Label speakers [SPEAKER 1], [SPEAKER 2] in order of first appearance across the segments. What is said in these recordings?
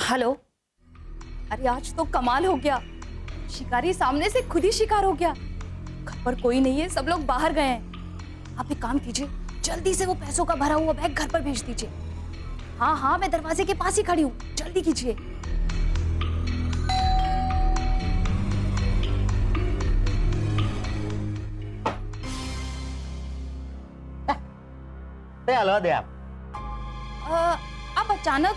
[SPEAKER 1] Hello. अरे आज तो कमाल हो गया, शिकारी सामने से खुद ही शिकार हो गया। घर पर कोई नहीं है, सब लोग बाहर गए हैं। आप एक काम कीजिए, जल्दी से वो पैसों का भरा हुआ बैग घर पर भेज दीजिए। हाँ हाँ, मैं दरवाजे के पास ही खड़ी हूँ, जल्दी कीजिए।
[SPEAKER 2] हलवा दे आप।
[SPEAKER 1] आप अचानक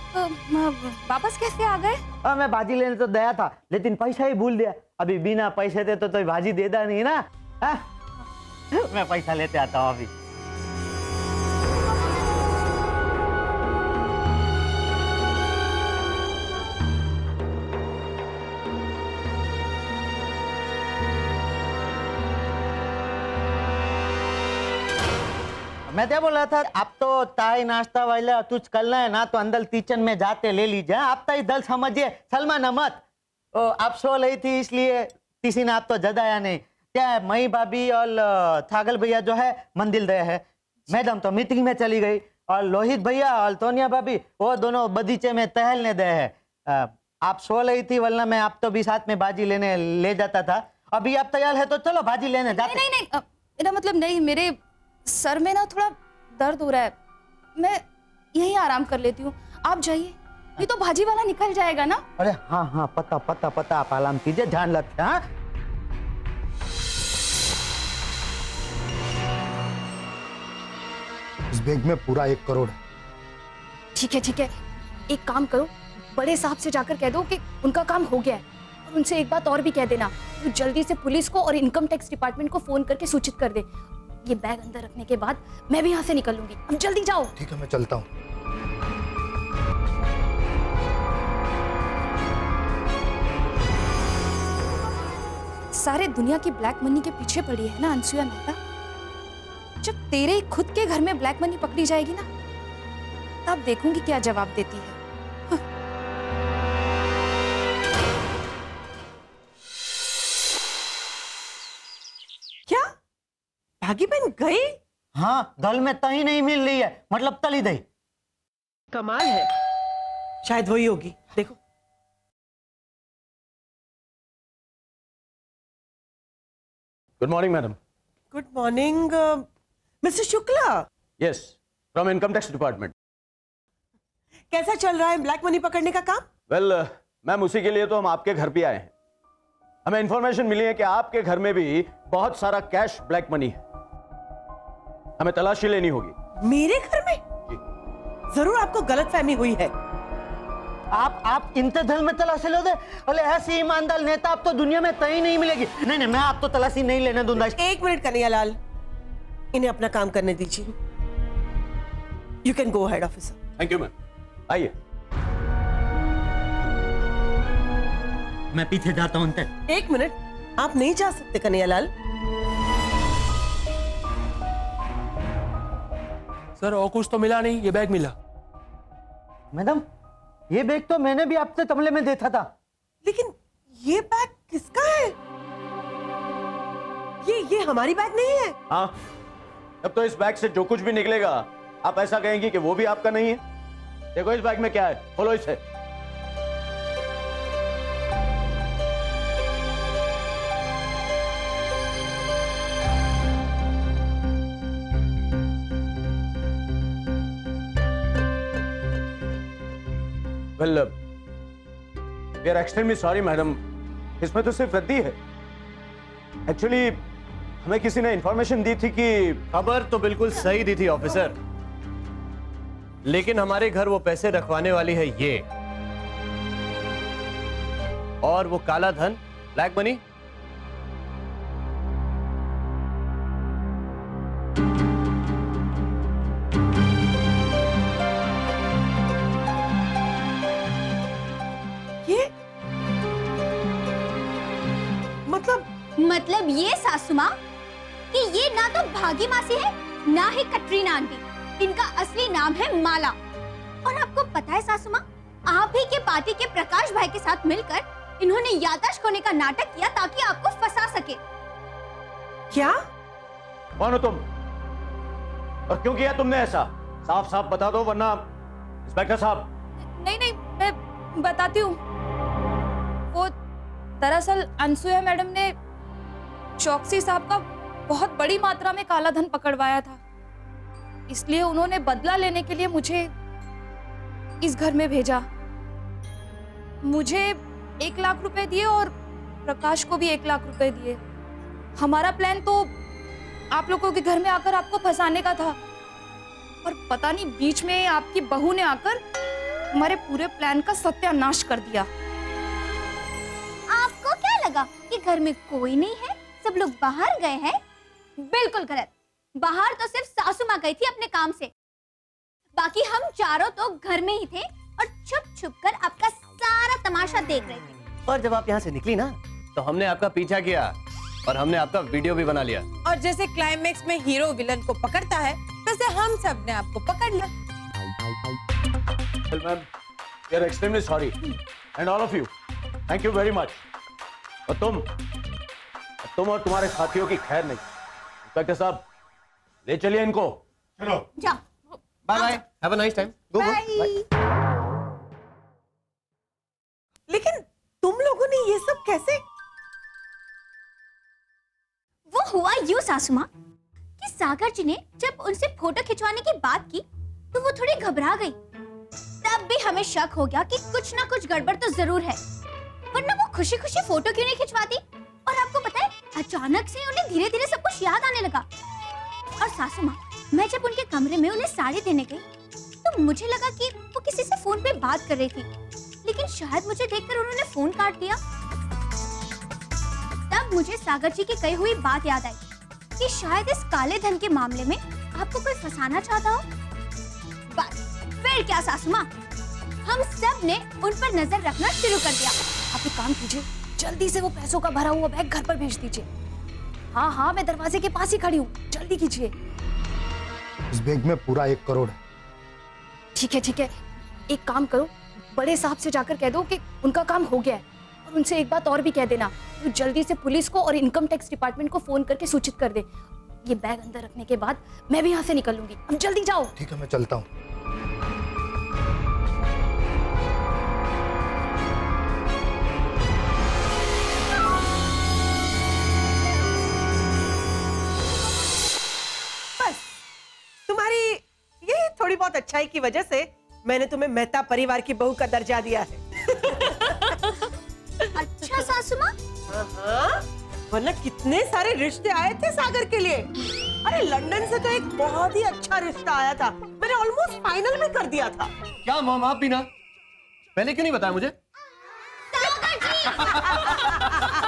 [SPEAKER 1] वापस कैसे आ गए?
[SPEAKER 2] मैं भाजी लेने तो गया था, लेकिन पैसा ही भूल दिया। अभी बिना पैसे दे तो भाजी देता नहीं ना। मैं पैसा लेते आता हूँ अभी। मैं क्या बोल रहा था, आप तो ताई नाश्ता वाला कुछ करना है ना तो अंदर किचन में जाते ले लीजिए। आप तो इधर समझिए सलमान अहमद, आप सो रही थी इसलिए किसी ने आप तो जगाया नहीं। क्या है, मई भाभी और थागल भैया जो है मंदिर गए हैं, मैडम तो मीटिंग में चली गई, और लोहित भैया और तोनिया भाभी वो दोनों बगीचे में टहलने गए हैं। आप सो रही थी, वरना मैं आप तो भी साथ में भाजी लेने ले जाता था। अभी आप तैयार है तो चलो भाजी लेने जाते।
[SPEAKER 1] नहीं नहीं, मेरा मतलब नहीं, मेरे सर में ना थोड़ा दर्द हो रहा है, मैं यहीं आराम कर लेती हूँ। आप जाइए, ये तो भाजी वाला निकल जाएगा ना।
[SPEAKER 2] अरे हाँ हाँ, पता पता पता, आप आराम कीजिए, ध्यान रखिए। हाँ
[SPEAKER 3] इस बैग में पूरा 1 करोड़ है।
[SPEAKER 1] ठीक है ठीक है, एक काम करो, बड़े साहब से जाकर कह दो कि उनका काम हो गया है, और उनसे एक बात और भी कह देना, तो जल्दी से पुलिस को और इनकम टैक्स डिपार्टमेंट को फोन करके सूचित कर दे। ये बैग अंदर रखने के बाद मैं भी यहाँ से निकल लूंगी। अब जल्दी जाओ।
[SPEAKER 3] ठीक है, मैं चलता हूँ।
[SPEAKER 1] सारे दुनिया की ब्लैक मनी के पीछे पड़ी है ना अनसुया मेहता। जब तेरे खुद के घर में ब्लैक मनी पकड़ी जाएगी ना, तब देखूंगी क्या जवाब देती है।
[SPEAKER 4] क्या भागी बहन गई?
[SPEAKER 2] हाँ, दल में तही नहीं मिल रही है, मतलब तली दही।
[SPEAKER 4] कमाल है, शायद वही होगी। देखो
[SPEAKER 5] good morning madam.
[SPEAKER 4] Good morning mister Shukla.
[SPEAKER 5] Yes, from income tax department.
[SPEAKER 4] कैसा चल रहा है ब्लैक मनी पकड़ने का काम?
[SPEAKER 5] वेल मैम, उसी के लिए तो हम आपके घर पे आए हैं। हमें इंफॉर्मेशन मिली है कि आपके घर में भी बहुत सारा कैश ब्लैक मनी है, हमें तलाशी लेनी होगी।
[SPEAKER 4] मेरे घर में? जरूर आपको गलतफहमी हुई है।
[SPEAKER 2] आप इंतजार में तलाशी लो दे। अरे ऐसी ईमानदार नेता आप तो दुनिया में कहीं नहीं मिलेगी। नहीं नहीं, मैं आप तो तलाशी नहीं लेने दूंगा।
[SPEAKER 4] 1 मिनट कन्हैयालाल, इन्हें अपना काम करने दीजिए। You can go ahead officer.
[SPEAKER 5] Thank you ma'am, आइए।
[SPEAKER 2] मैं पीछे जाता हूं।
[SPEAKER 4] 1 मिनट, आप नहीं जा सकते कन्हैयालाल।
[SPEAKER 6] सर और कुछ तो मिला नहीं, ये बैग मिला।
[SPEAKER 2] मैडम, ये बैग तो मैंने भी आपसे कमरे में देखा था।
[SPEAKER 4] लेकिन ये बैग किसका है? ये हमारी बैग नहीं है।
[SPEAKER 5] हाँ, अब तो इस बैग से जो कुछ भी निकलेगा आप ऐसा कहेंगे कि वो भी आपका नहीं है। देखो इस बैग में क्या है, खोलो इसे। Well, we are extremely sorry madam, इसमें तो सिर्फ रद्दी है। एक्चुअली हमें किसी ने इंफॉर्मेशन दी थी कि
[SPEAKER 7] खबर तो बिल्कुल सही दी थी ऑफिसर, लेकिन हमारे घर वो पैसे रखवाने वाली है ये, और वो काला धन, ब्लैक मनी।
[SPEAKER 4] ये
[SPEAKER 8] मतलब ये सासू माँ कि ये ना तो भागी मासी है ना ही कटरीना आंटी, इनका असली नाम है माला। और आपको पता है सासू माँ, आप ही के पार्टी के प्रकाश भाई के साथ मिलकर इन्होंने याददाश्त खोने का नाटक किया ताकि आपको फंसा सके।
[SPEAKER 4] क्या?
[SPEAKER 5] कौन हो तुम और क्यों किया तुमने ऐसा? साफ साफ बता दो, वरना इंस्पेक्टर साहब।
[SPEAKER 1] नहीं नहीं, मैं बताती हूँ। वो दरअसल अनसुया मैडम ने चौकसी साहब का बहुत बड़ी मात्रा में काला धन पकड़वाया था, इसलिए उन्होंने बदला लेने के लिए मुझे इस घर में भेजा। मुझे 1 लाख रुपए दिए और प्रकाश को भी 1 लाख रुपए दिए। हमारा प्लान तो आप लोगों के घर में आकर आपको फंसाने का था, पर पता नहीं बीच में आपकी बहू ने आकर हमारे पूरे प्लान का सत्यानाश कर दिया।
[SPEAKER 8] आपको क्या लगा कि घर में कोई नहीं है, सब लोग बाहर गए हैं? बिल्कुल गलत। बाहर तो सिर्फ सासू माँ गई थी अपने काम से, बाकी हम चारों तो घर में ही थे और छुप छुप कर आपका सारा तमाशा देख रहे थे।
[SPEAKER 7] और जब आप यहाँ से निकली ना तो हमने आपका पीछा किया और हमने आपका वीडियो भी बना लिया।
[SPEAKER 9] और जैसे क्लाइमेक्स में हीरो विलन को पकड़ता है, वैसे हम सब ने आपको पकड़ लिया।
[SPEAKER 5] Well, ma'am, we are extremely sorry, and all of you, thank you very much. और तुम और तुम्हारे साथियों की खैर नहीं। इंस्पेक्टर साहब, ले चलिए इनको।
[SPEAKER 8] जाओ।
[SPEAKER 7] Bye bye, have a nice time. Go go.
[SPEAKER 4] लेकिन तुम लोगों ने ये सब कैसे?
[SPEAKER 8] वो हुआ यूं सासू माँ कि सागर जी ने जब उनसे फोटो खिंचवाने की बात की तो वो थोड़ी घबरा गई। तब भी हमें शक हो गया कि कुछ ना कुछ गड़बड़ तो जरूर है, वरना वो खुशी खुशी फोटो क्यों नहीं खिंचवाती। और आपको पता है, अचानक से उन्हें धीरे धीरे सब कुछ याद आने लगा। और सासू माँ, मैं जब उनके कमरे में उन्हें साड़ी देने गई तो मुझे लगा कि वो किसी से फोन पे बात कर रही थी, लेकिन शायद मुझे देखकर उन्होंने फोन काट दिया। तब मुझे सागर जी की कही हुई बात याद आई कि शायद इस काले धन के मामले में आपको कोई फंसाना चाहता हो। बस फिर क्या सासू माँ, हम सब ने उन पर नजर रखना शुरू कर दिया।
[SPEAKER 1] आप एक काम कीजिए, जल्दी से वो पैसों का भरा हुआ बैग घर पर भेज दीजिए। हाँ हाँ, मैं दरवाजे के पास ही खड़ी हूँ, जल्दी कीजिए।
[SPEAKER 3] इस बैग में पूरा 1 करोड़ है।
[SPEAKER 1] ठीक है, एक काम करो, बड़े साहब से जाकर कह दो कि उनका काम हो गया है, और उनसे एक बात और भी कह देना, तो जल्दी से पुलिस को और इनकम टैक्स डिपार्टमेंट को फोन करके सूचित कर दे। ये बैग अंदर रखने के बाद मैं भी यहाँ से निकल लूंगी। अब जल्दी जाओ।
[SPEAKER 3] ठीक है, मैं चलता हूँ।
[SPEAKER 4] बस तुम्हारी ये थोड़ी बहुत अच्छाई की वजह से मैंने तुम्हें मेहता परिवार की बहू का दर्जा दिया है।
[SPEAKER 8] अच्छा सासू माँ,
[SPEAKER 4] हाँ, वरना कितने सारे रिश्ते आए थे सागर के लिए। अरे लंदन से तो एक बहुत ही अच्छा रिश्ता आया था, मैंने ऑलमोस्ट फाइनल में कर दिया था।
[SPEAKER 7] क्या मॉम, आप भी ना? पहले क्यों नहीं बताया मुझे?
[SPEAKER 8] सागर जी!